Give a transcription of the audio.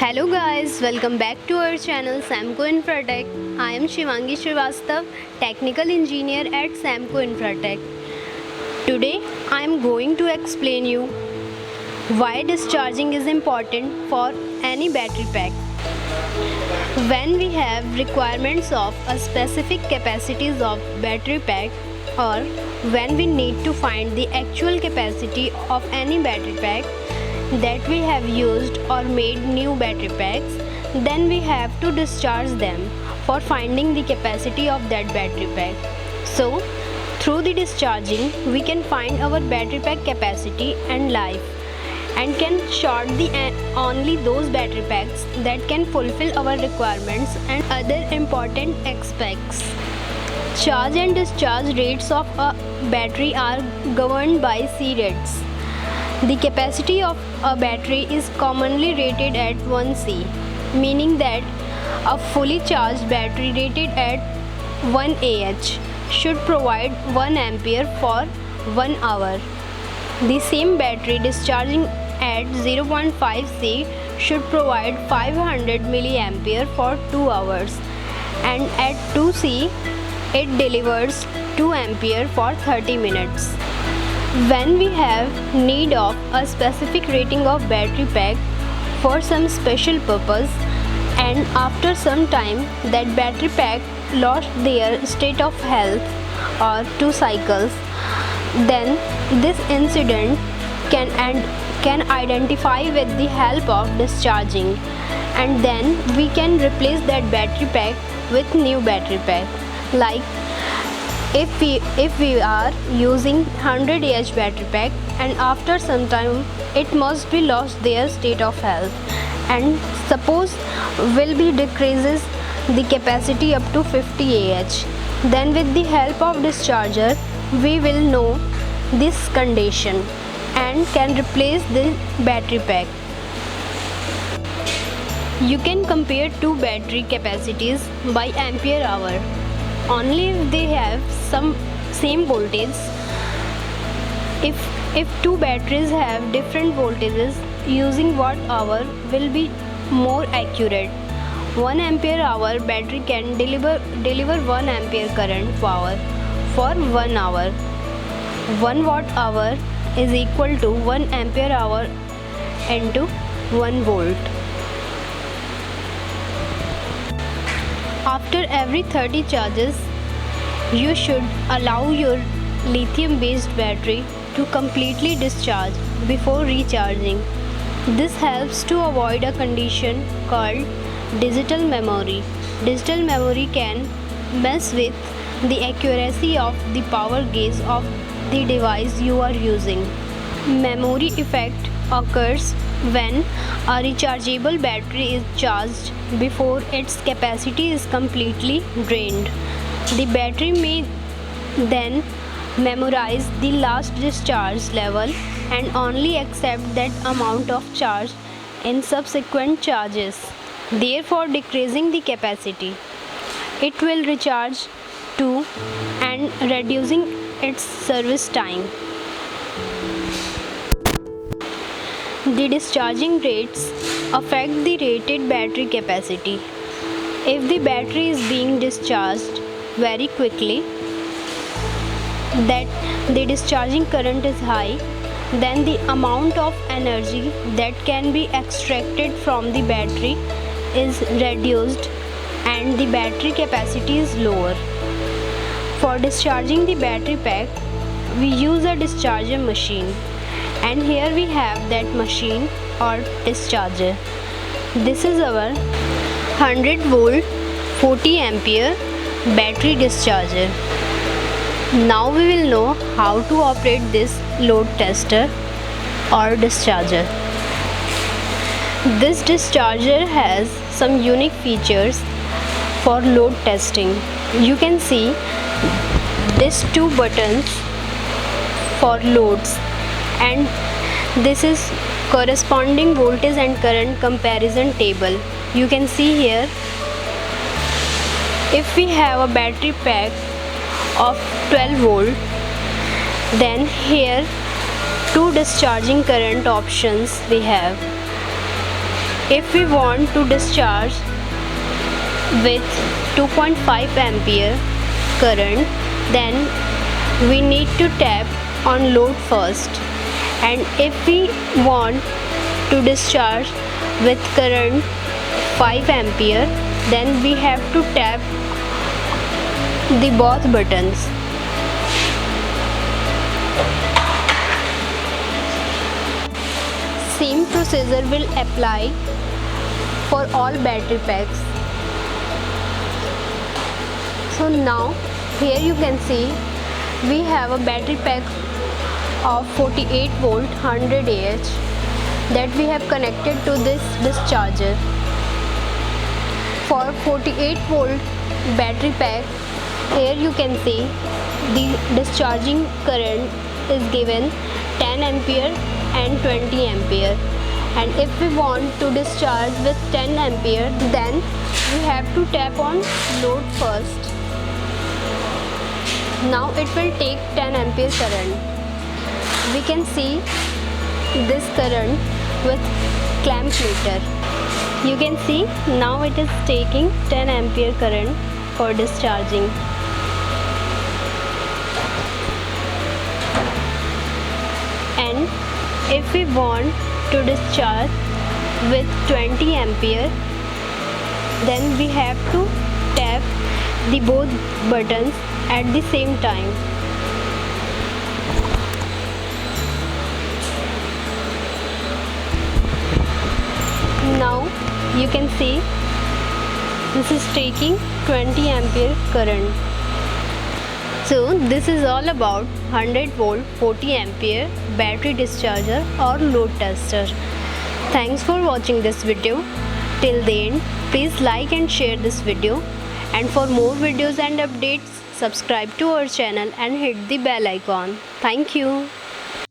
Hello guys, welcome back to our channel Samco Infratech. I am Shivangi Srivastav, Technical Engineer at Samco Infratech. Today I am going to explain you why discharging is important for any battery pack. When we have requirements of a specific capacities of battery pack, or when we need to find the actual capacity of any battery pack that we have used or made new battery packs, then we have to discharge them for finding the capacity of that battery pack. So through the discharging we can find our battery pack capacity and life, and can short the only those battery packs that can fulfill our requirements and other important aspects. Charge and discharge rates of a battery are governed by C rates. The capacity of a battery is commonly rated at 1C, meaning that a fully charged battery rated at 1 Ah should provide 1 ampere for 1 hour. The same battery discharging at 0.5C should provide 500 milliampere for 2 hours, and at 2C it delivers 2 ampere for 30 minutes. When we have need of a specific rating of battery pack for some special purpose, and after some time that battery pack lost their state of health or 2 cycles, then this incident can identify with the help of discharging, and then we can replace that battery pack with new battery pack. Like if we are using 100 Ah battery pack and after some time it must be lost their state of health, and suppose will be decreases the capacity up to 50 Ah, then with the help of discharger we will know this condition and can replace the battery pack. You can compare two battery capacities by ampere hour only if they have some same voltage. If two batteries have different voltages, using watt hour will be more accurate. 1 ampere hour battery can deliver 1 ampere current power for 1 hour. 1 watt hour is equal to 1 ampere hour into 1 volt. After every 30 charges, you should allow your lithium-based battery to completely discharge before recharging. This helps to avoid a condition called digital memory. Digital memory can mess with the accuracy of the power gauge of the device you are using. Memory effect occurs when a rechargeable battery is charged before its capacity is completely drained. The battery may then memorize the last discharge level and only accept that amount of charge in subsequent charges, therefore decreasing the capacity. It will recharge too and reducing its service time. The discharging rates affect the rated battery capacity. If the battery is being discharged very quickly, that the discharging current is high, then the amount of energy that can be extracted from the battery is reduced and the battery capacity is lower. For discharging the battery pack, we use a discharger machine, and here we have that machine or discharger. This is our 100 volt 40 ampere battery discharger. Now we will know how to operate this load tester or discharger. This discharger has some unique features for load testing. You can see these two buttons for loads, and this is corresponding voltage and current comparison table. You can see here, if we have a battery pack of 12 volt, then here two discharging current options we have. If we want to discharge with 2.5 ampere current, then we need to tap on load first, and if we want to discharge with current 5 ampere, then we have to tap the both buttons. Same procedure will apply for all battery packs. So now here you can see we have a battery pack of 48 volt 100 Ah that we have connected to this discharger. For 48 volt battery pack, here you can see the discharging current is given 10 ampere and 20 ampere, and if we want to discharge with 10 ampere, then we have to tap on load first. Now it will take 10 ampere current. We can see this current with clamp meter. You can see now it is taking 10 ampere current for discharging. And if we want to discharge with 20 ampere, then we have to tap the both buttons at the same time. Now you can see this is taking 20 ampere current. So this is all about 100 volt 40 ampere battery discharger or load tester. Thanks for watching this video till the end. Please like and share this video, and for more videos and updates, subscribe to our channel and hit the bell icon. Thank you.